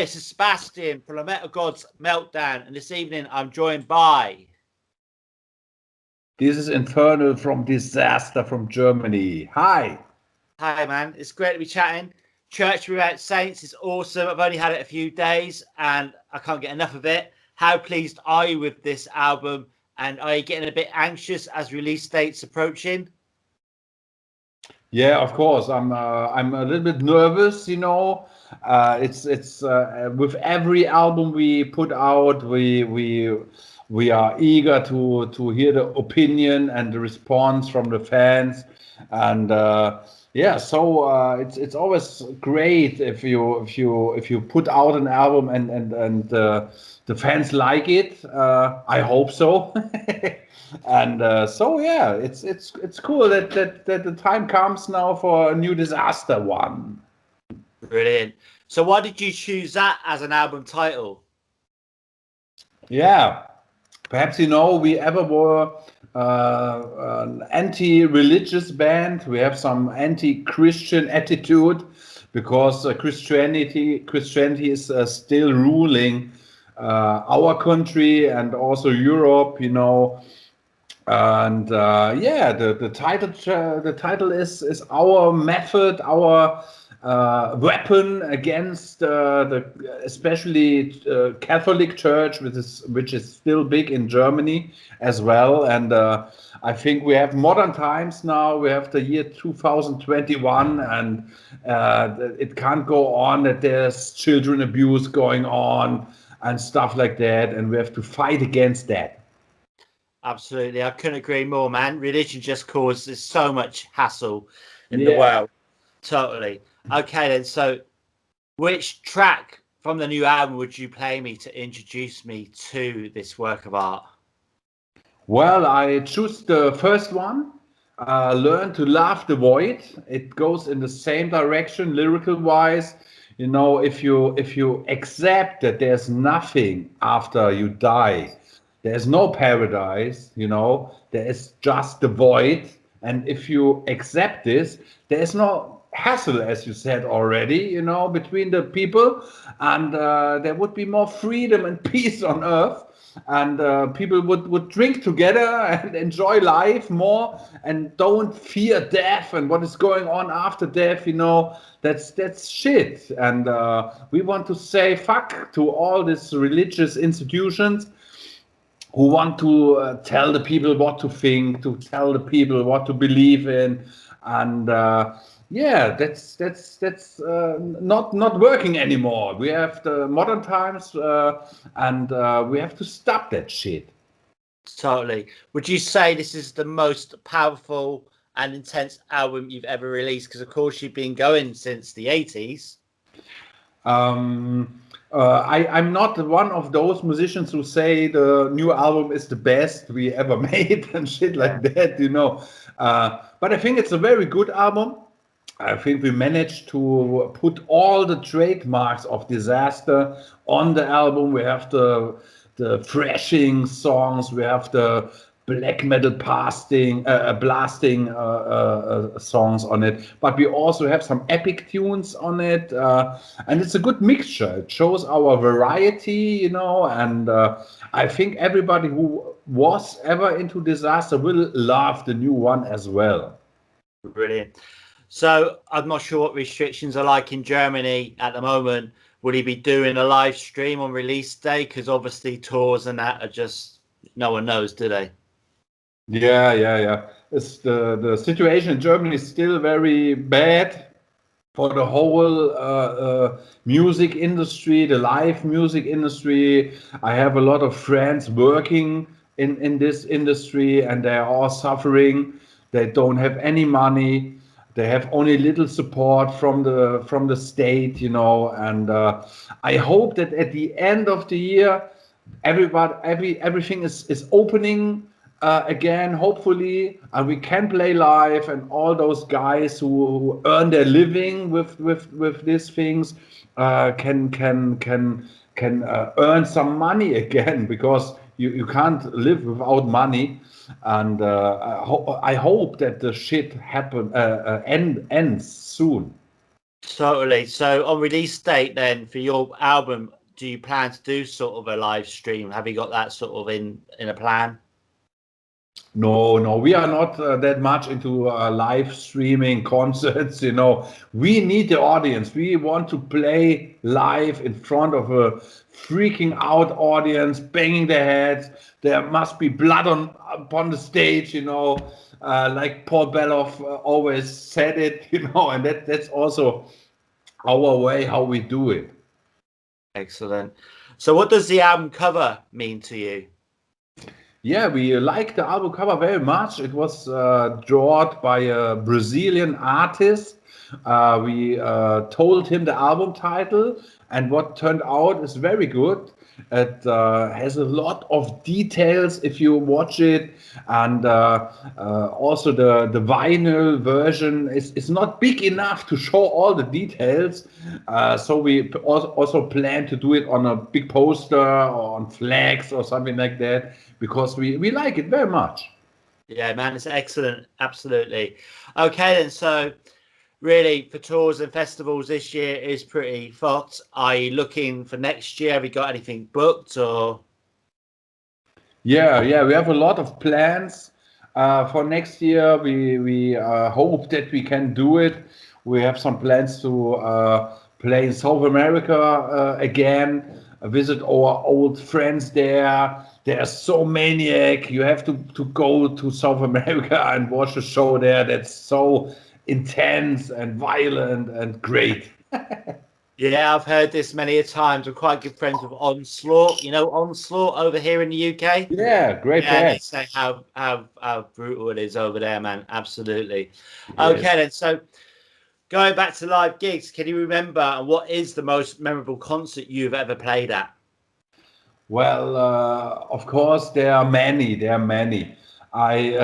this is Sebastian from the Metal Gods Meltdown, and this evening I'm joined by... This is Infernal from Disaster from Germany. Hi. Hi, man. It's great to be chatting. Church Without Saints is awesome. I've only had it a few days, and I can't get enough of it. How pleased are you with this album, and are you getting a bit anxious as release date's approaching? Yeah, of course. I'm a little bit nervous, you know. It's with every album we put out, we are eager to hear the opinion and the response from the fans, and yeah, so it's always great if you put out an album and the fans like it. I hope so. And so yeah, it's cool that the time comes now for a new Disaster one. Brilliant. So why did you choose that as an album title? Yeah, perhaps you know we ever were an anti-religious band. We have some anti-Christian attitude because Christianity is still ruling our country and also Europe, you know. And yeah, the title is our method, our weapon against the especially Catholic Church, which is still big in Germany as well. And I think we have modern times now. We have the year 2021, and it can't go on that there's children abuse going on and stuff like that, and we have to fight against that. Absolutely. I couldn't agree more, man. Religion just causes so much hassle in the world. Totally. Okay, then. So which track from the new album would you play me to introduce me to this work of art? Well, I choose the first one, Learn to Love the Void. It goes in the same direction, lyrical wise. You know, if you accept that there's nothing after you die, there's no paradise, you know, there is just the void. And if you accept this, there's no hassle, as you said already, you know, between the people. And there would be more freedom and peace on earth. And people would drink together and enjoy life more and don't fear death and what is going on after death, you know. That's shit. And we want to say fuck to all these religious institutions who want to tell the people what to think, to tell the people what to believe in, and yeah, that's not working anymore. We have the modern times, and we have to stop that shit. Totally. Would you say this is the most powerful and intense album you've ever released? Because of course you've been going since the 80s. I'm not one of those musicians who say the new album is the best we ever made and shit like that, you know. But I think it's a very good album. I think we managed to put all the trademarks of Disaster on the album. We have the thrashing songs, we have the black metal blasting songs on it, but we also have some epic tunes on it, and it's a good mixture. It shows our variety, you know, and I think everybody who was ever into Disaster will love the new one as well. Brilliant. So I'm not sure what restrictions are like in Germany at the moment. Would he be doing a live stream on release day? Because obviously tours and that are just, no one knows, do they? Yeah. It's the situation in Germany is still very bad for the whole music industry, the live music industry. I have a lot of friends working in this industry, and they are all suffering. They don't have any money. They have only little support from the state, you know. And I hope that at the end of the year, everything is opening again, hopefully, and we can play live, and all those guys who earn their living with these things can earn some money again, because you can't live without money. And I hope that the shit ends soon. Totally. So on release date then for your album, do you plan to do sort of a live stream? Have you got that sort of in a plan? No, we are not that much into live streaming concerts. We need the audience. We want to play live in front of a freaking out audience, banging their heads. There must be blood upon the stage. Like Paul Beloff always said it. And that's also our way how we do it. Excellent. So what does the album cover mean to you? Yeah, we like the album cover very much. It was drawn by a Brazilian artist. We told him the album title, and what turned out is very good. It has a lot of details if you watch it, and also the vinyl version is not big enough to show all the details. So we also plan to do it on a big poster or on flags or something like that, because we like it very much. Yeah, man, it's excellent. Absolutely. Okay, then. So, really, for tours and festivals this year is pretty fucked. Are you looking for next year? Have you got anything booked or? Yeah, we have a lot of plans for next year. We hope that we can do it. We have some plans to play in South America again, visit our old friends there. They are so maniac. You have to go to South America and watch a show there that's so intense and violent and great. Yeah, I've heard this many a times. I'm quite good friends with Onslaught. You know Onslaught over here in the UK? Yeah, great Yeah, they band. say how brutal it is over there, man. Absolutely. Yes. Okay, then. So going back to live gigs, can you remember what is the most memorable concert you've ever played at? Well, of course, there are many. There are many. I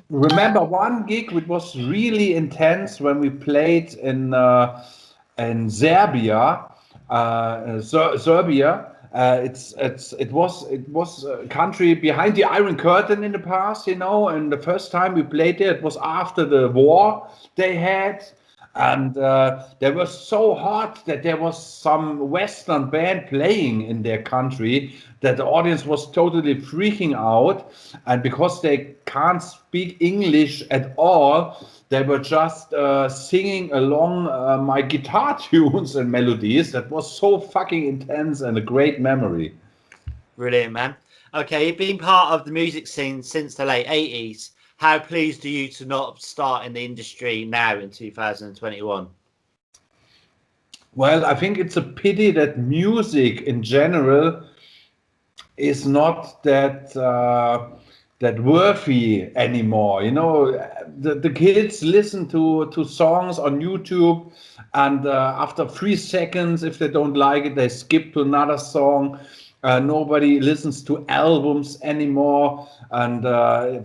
remember one gig which was really intense when we played in Serbia. Serbia. It was a country behind the Iron Curtain in the past, And the first time we played there, it was after the war they had, and they were so hot that there was some Western band playing in their country, that the audience was totally freaking out. And because they can't speak English at all, they were just singing along my guitar tunes and melodies. That was so fucking intense and a great memory. Brilliant, man. Okay, you've been part of the music scene since the late 80s. How pleased are you to not start in the industry now in 2021? Well, I think it's a pity that music in general is not that worthy anymore. The kids listen to songs on YouTube, and after 3 seconds, if they don't like it, they skip to another song. Nobody listens to albums anymore, and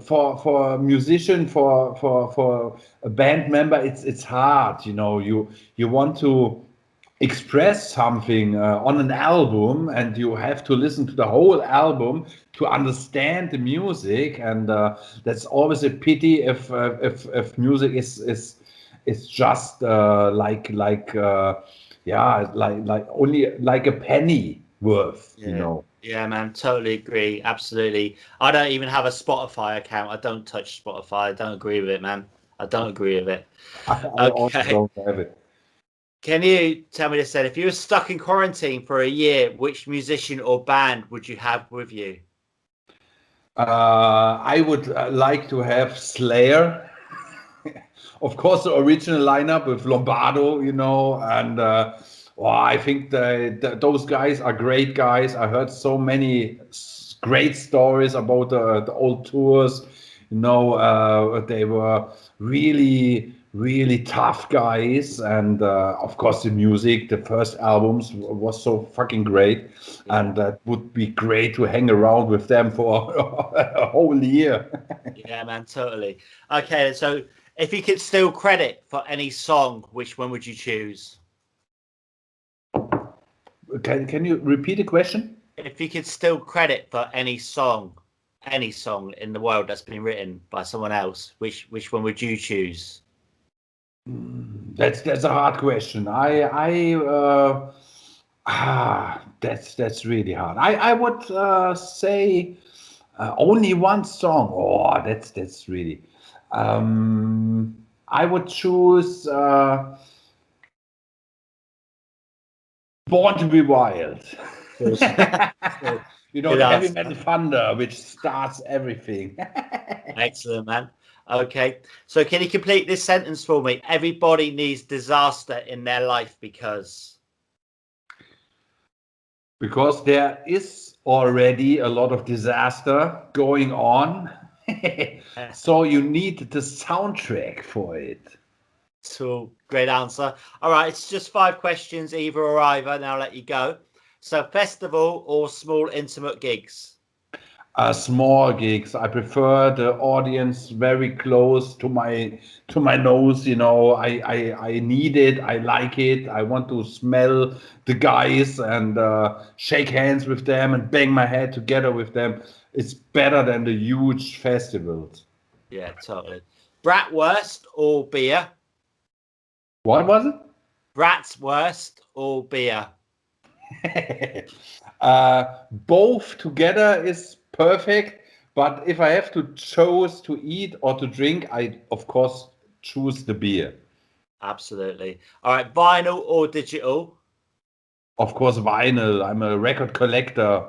for a musician, for a band member, it's hard. You want to express something on an album, and you have to listen to the whole album to understand the music, and that's always a pity if music is just like only like a penny worth. Yeah, man, totally agree. Absolutely. I don't even have a Spotify account. I don't touch Spotify. I don't agree with it, man. I don't agree with it. I also don't have it. Can you tell me this then? If you were stuck in quarantine for a year, which musician or band would you have with you? I would like to have Slayer. Of course, the original lineup with Lombardo, and I think those guys are great guys. I heard so many great stories about the old tours. They were really, really tough guys, and of course, the music, the first albums was so fucking great, and that would be great to hang around with them for a whole year. Yeah, man, totally. Okay, so if you could steal credit for any song, which one would you choose? Can you repeat the question? If you could steal credit for any song in the world that's been written by someone else, which one would you choose? That's a hard question. That's really hard. I would say only one song. Oh, that's really. I would choose Born to be Wild. You know, Good the heavy answer. metal thunder, which starts everything. Excellent, man. Okay, so can you complete this sentence for me? Everybody needs disaster in their life because There is already a lot of disaster going on. So you need the soundtrack for it. So great answer. All right, it's just 5 questions, either or either, and I'll let you go. So festival or small intimate gigs? Small gigs. I prefer the audience very close to my nose. You know, I need it. I like it. I want to smell the guys and shake hands with them and bang my head together with them. It's better than the huge festivals. Yeah, totally. Bratwurst or beer? What was it? Bratwurst or beer? Both together is perfect, but if I have to choose to eat or to drink, I of course choose the beer. Absolutely. All right, vinyl or digital? Of course, vinyl. I'm a record collector.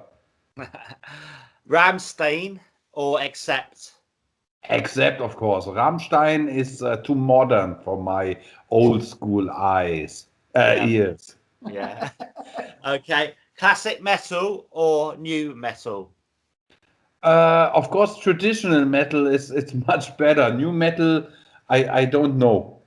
Ramstein or Accept? Except, of course, Rammstein is too modern for my old school ears. Yeah. Okay. Classic metal or new metal? Of course, traditional metal is it's much better. New metal, I don't know.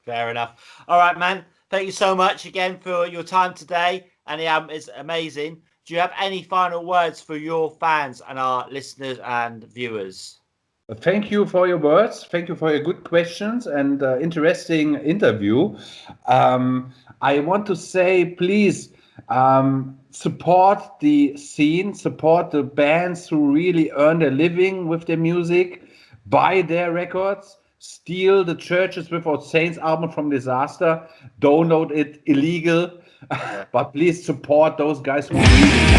Fair enough. All right, man. Thank you so much again for your time today. And the album is amazing. Do you have any final words for your fans and our listeners and viewers? Thank you for your words. Thank you for your good questions and interesting interview. I want to say, please support the scene, support the bands who really earn their living with their music, buy their records, steal the Churches Without Saints album from Disaster, download it illegal, but please support those guys who really